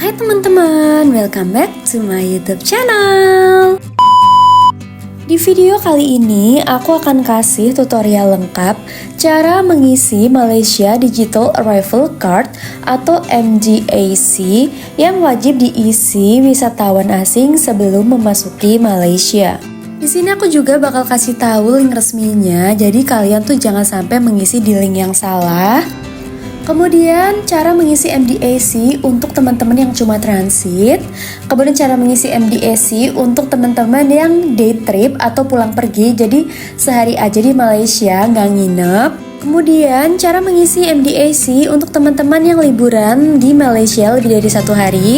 Hai teman-teman, welcome back to my YouTube channel. Di video kali ini, aku akan kasih tutorial lengkap cara mengisi Malaysia Digital Arrival Card atau MDAC yang wajib diisi wisatawan asing sebelum memasuki Malaysia. Di sini aku juga bakal kasih tahu link resminya, jadi kalian tuh jangan sampai mengisi di link yang salah. Kemudian cara mengisi MDAC untuk teman-teman yang cuma transit. Kemudian cara mengisi MDAC untuk teman-teman yang day trip atau pulang pergi, jadi sehari aja di Malaysia nggak nginep. Kemudian cara mengisi MDAC untuk teman-teman yang liburan di Malaysia lebih dari 1 hari.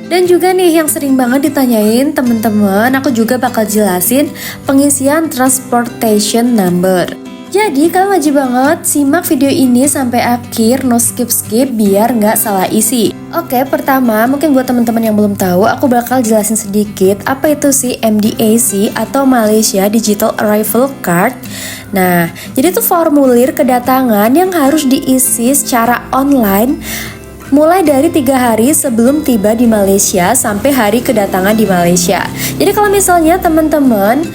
Dan juga nih yang sering banget ditanyain teman-teman, aku juga bakal jelasin pengisian transportation number. Jadi kalian wajib banget simak video ini sampai akhir, no skip-skip biar nggak salah isi. Oke, pertama mungkin buat teman-teman yang belum tahu, aku bakal jelasin sedikit apa itu sih MDAC atau Malaysia Digital Arrival Card. Nah, jadi itu formulir kedatangan yang harus diisi secara online mulai dari 3 hari sebelum tiba di Malaysia sampai hari kedatangan di Malaysia. Jadi kalau misalnya teman-teman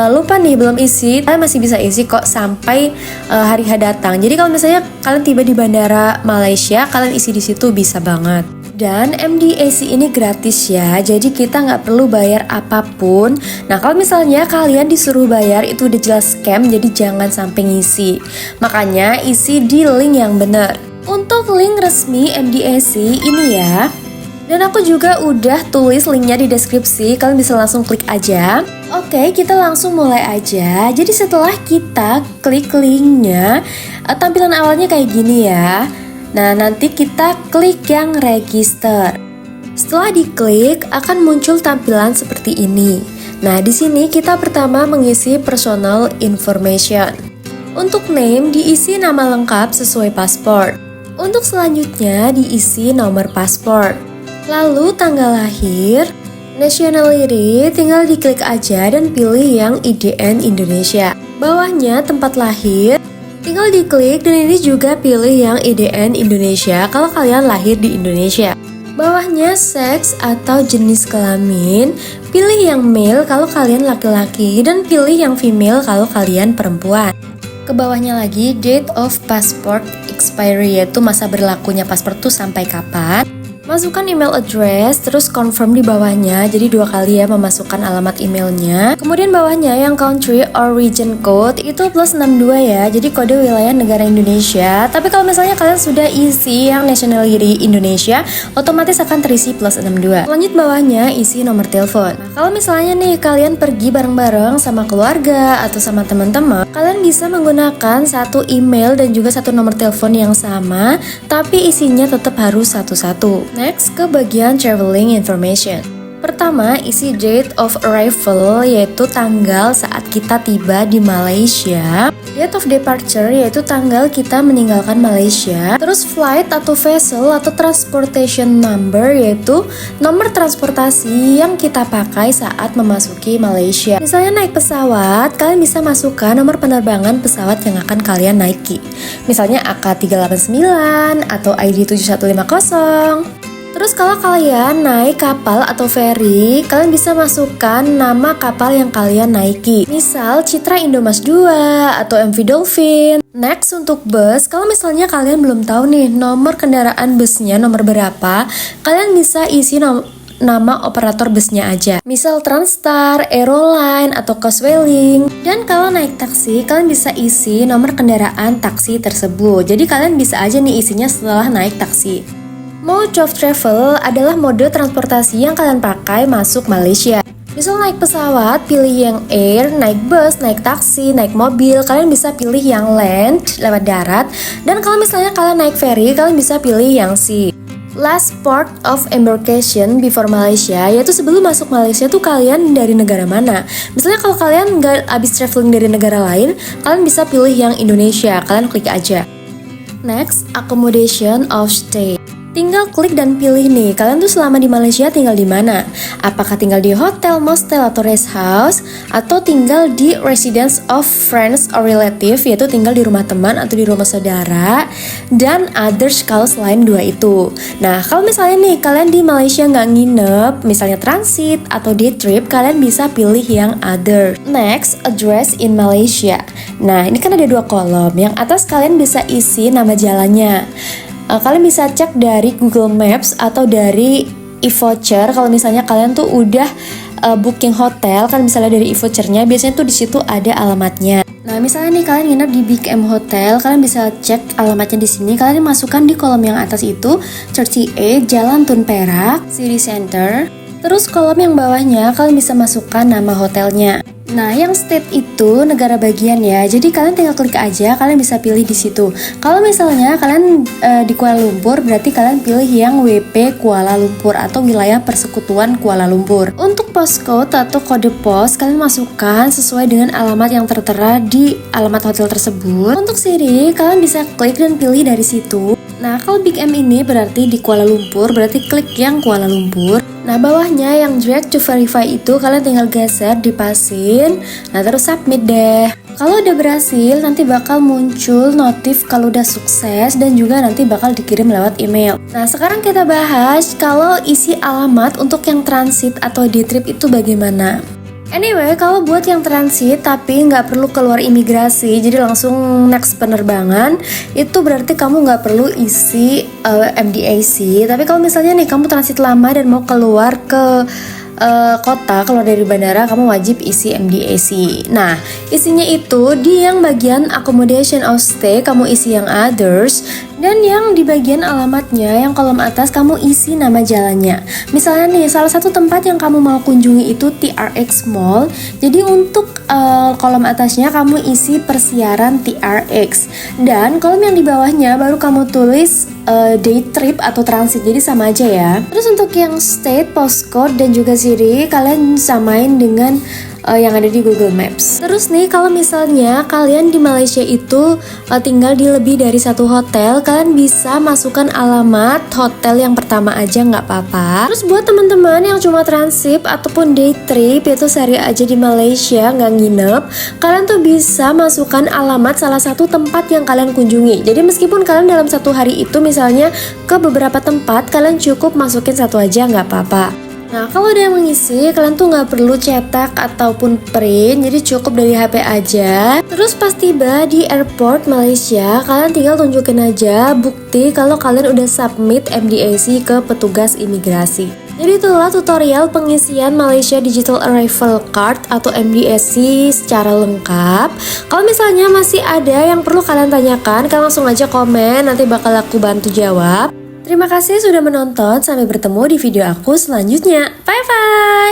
lupa nih belum isi, kalian masih bisa isi kok sampai hari datang. Jadi kalau misalnya kalian tiba di bandara Malaysia, kalian isi di situ bisa banget. Dan MDAC ini gratis ya, jadi kita nggak perlu bayar apapun. Nah kalau misalnya kalian disuruh bayar itu udah jelas scam, jadi jangan sampai ngisi. Makanya isi di link yang benar. Untuk link resmi MDAC ini ya, dan aku juga udah tulis linknya di deskripsi, kalian bisa langsung klik aja. Oke, kita langsung mulai aja. Jadi setelah kita klik linknya, tampilan awalnya kayak gini ya. Nah, nanti kita klik yang register. Setelah diklik, akan muncul tampilan seperti ini. Nah, di sini kita pertama mengisi personal information. Untuk name diisi nama lengkap sesuai paspor. Untuk selanjutnya diisi nomor paspor. Lalu tanggal lahir, nationality tinggal diklik aja dan pilih yang IDN Indonesia. Bawahnya tempat lahir, tinggal diklik dan ini juga pilih yang IDN Indonesia kalau kalian lahir di Indonesia. Bawahnya seks atau jenis kelamin, pilih yang male kalau kalian laki-laki dan pilih yang female kalau kalian perempuan. Ke bawahnya lagi date of passport expiry, yaitu masa berlakunya paspor tuh sampai kapan. Masukkan email address, terus confirm di bawahnya, jadi 2 kali ya memasukkan alamat emailnya. Kemudian bawahnya yang country or region code itu plus 62 ya, jadi kode wilayah negara Indonesia. Tapi kalau misalnya kalian sudah isi yang nationality Indonesia, otomatis akan terisi plus 62. Lanjut bawahnya isi nomor telepon. Nah, kalau misalnya nih kalian pergi bareng-bareng sama keluarga atau sama teman-teman, kalian bisa menggunakan satu email dan juga satu nomor telepon yang sama, tapi isinya tetap harus satu-satu. Next, ke bagian traveling information. Pertama, isi date of arrival, yaitu tanggal saat kita tiba di Malaysia. Date of departure, yaitu tanggal kita meninggalkan Malaysia. Terus flight atau vessel atau transportation number, yaitu nomor transportasi yang kita pakai saat memasuki Malaysia. Misalnya naik pesawat, kalian bisa masukkan nomor penerbangan pesawat yang akan kalian naiki. Misalnya AK389 atau ID7150. Terus kalau kalian naik kapal atau ferry, kalian bisa masukkan nama kapal yang kalian naiki. Misal Citra Indomas 2 atau MV Dolphin. Next untuk bus, kalau misalnya kalian belum tahu nih nomor kendaraan busnya nomor berapa, kalian bisa isi nama operator busnya aja. Misal Transstar, Aeroline, atau Coswelling. Dan kalau naik taksi, kalian bisa isi nomor kendaraan taksi tersebut. Jadi kalian bisa aja nih isinya setelah naik taksi. Mode of travel adalah mode transportasi yang kalian pakai masuk Malaysia. Misal naik pesawat, pilih yang air, naik bus, naik taksi, naik mobil, kalian bisa pilih yang land, lewat darat. Dan kalau misalnya kalian naik ferry, kalian bisa pilih yang sea. Last port of embarkation before Malaysia, yaitu sebelum masuk Malaysia tuh kalian dari negara mana. Misalnya kalau kalian nggak habis traveling dari negara lain, kalian bisa pilih yang Indonesia, kalian klik aja. Next, accommodation of stay. Tinggal klik dan pilih nih, kalian tuh selama di Malaysia tinggal di mana? Apakah tinggal di hotel, mostel, atau rest house? Atau tinggal di residence of friends or relative, yaitu tinggal di rumah teman atau di rumah saudara? Dan others kalau selain dua itu. Nah, kalau misalnya nih, kalian di Malaysia nggak nginep, misalnya transit atau day trip, kalian bisa pilih yang other. Next, address in Malaysia. Nah, ini kan ada dua kolom. Yang atas kalian bisa isi nama jalannya. Kalian bisa cek dari Google Maps atau dari e-voucher. Kalau misalnya kalian tuh udah booking hotel, kan misalnya dari e-vouchernya biasanya tuh di situ ada alamatnya. Nah, misalnya nih kalian nginep di Big M Hotel, kalian bisa cek alamatnya di sini. Kalian masukkan di kolom yang atas itu, 38 Jalan Tun Perak, City Center. Terus kolom yang bawahnya kalian bisa masukkan nama hotelnya. Nah, yang state itu negara bagian ya. Jadi kalian tinggal klik aja, kalian bisa pilih di situ. Kalau misalnya kalian di Kuala Lumpur, berarti kalian pilih yang WP Kuala Lumpur atau wilayah persekutuan Kuala Lumpur. Untuk postcode atau kode pos, kalian masukkan sesuai dengan alamat yang tertera di alamat hotel tersebut. Untuk Siri, kalian bisa klik dan pilih dari situ. Nah, kalau Big M ini berarti di Kuala Lumpur, berarti klik yang Kuala Lumpur. Nah, bawahnya yang drag to verify itu kalian tinggal geser, dipasin, nah terus submit deh. Kalau udah berhasil, nanti bakal muncul notif kalau udah sukses dan juga nanti bakal dikirim lewat email. Nah, sekarang kita bahas kalau isi alamat untuk yang transit atau day trip itu bagaimana. Anyway, kalau buat yang transit tapi nggak perlu keluar imigrasi, jadi langsung next penerbangan, itu berarti kamu nggak perlu isi MDAC. Tapi kalau misalnya nih kamu transit lama dan mau keluar ke kota, keluar dari bandara, kamu wajib isi MDAC. Nah, isinya itu di yang bagian accommodation or stay, kamu isi yang others. Dan yang di bagian alamatnya, yang kolom atas kamu isi nama jalannya. Misalnya nih, salah satu tempat yang kamu mau kunjungi itu TRX Mall. Jadi untuk kolom atasnya kamu isi persiaran TRX. Dan kolom yang di bawahnya baru kamu tulis day trip atau transit. Jadi sama aja ya. Terus untuk yang state, postcode, dan juga Siri, kalian samain dengan yang ada di Google Maps. Terus nih, kalau misalnya kalian di Malaysia itu tinggal di lebih dari satu hotel, kalian bisa masukkan alamat hotel yang pertama aja nggak apa-apa. Terus buat teman-teman yang cuma transit ataupun day trip, yaitu sehari aja di Malaysia nggak nginep, kalian tuh bisa masukkan alamat salah satu tempat yang kalian kunjungi. Jadi meskipun kalian dalam satu hari itu misalnya ke beberapa tempat, kalian cukup masukin satu aja nggak apa-apa. Nah, kalau ada yang mengisi, kalian tuh nggak perlu cetak ataupun print, jadi cukup dari HP aja. Terus pas tiba di airport Malaysia, kalian tinggal tunjukin aja bukti kalau kalian udah submit MDAC ke petugas imigrasi. Jadi itulah tutorial pengisian Malaysia Digital Arrival Card atau MDAC secara lengkap. Kalau misalnya masih ada yang perlu kalian tanyakan, kalian langsung aja komen, nanti bakal aku bantu jawab. Terima kasih sudah menonton, sampai bertemu di video aku selanjutnya. Bye-bye!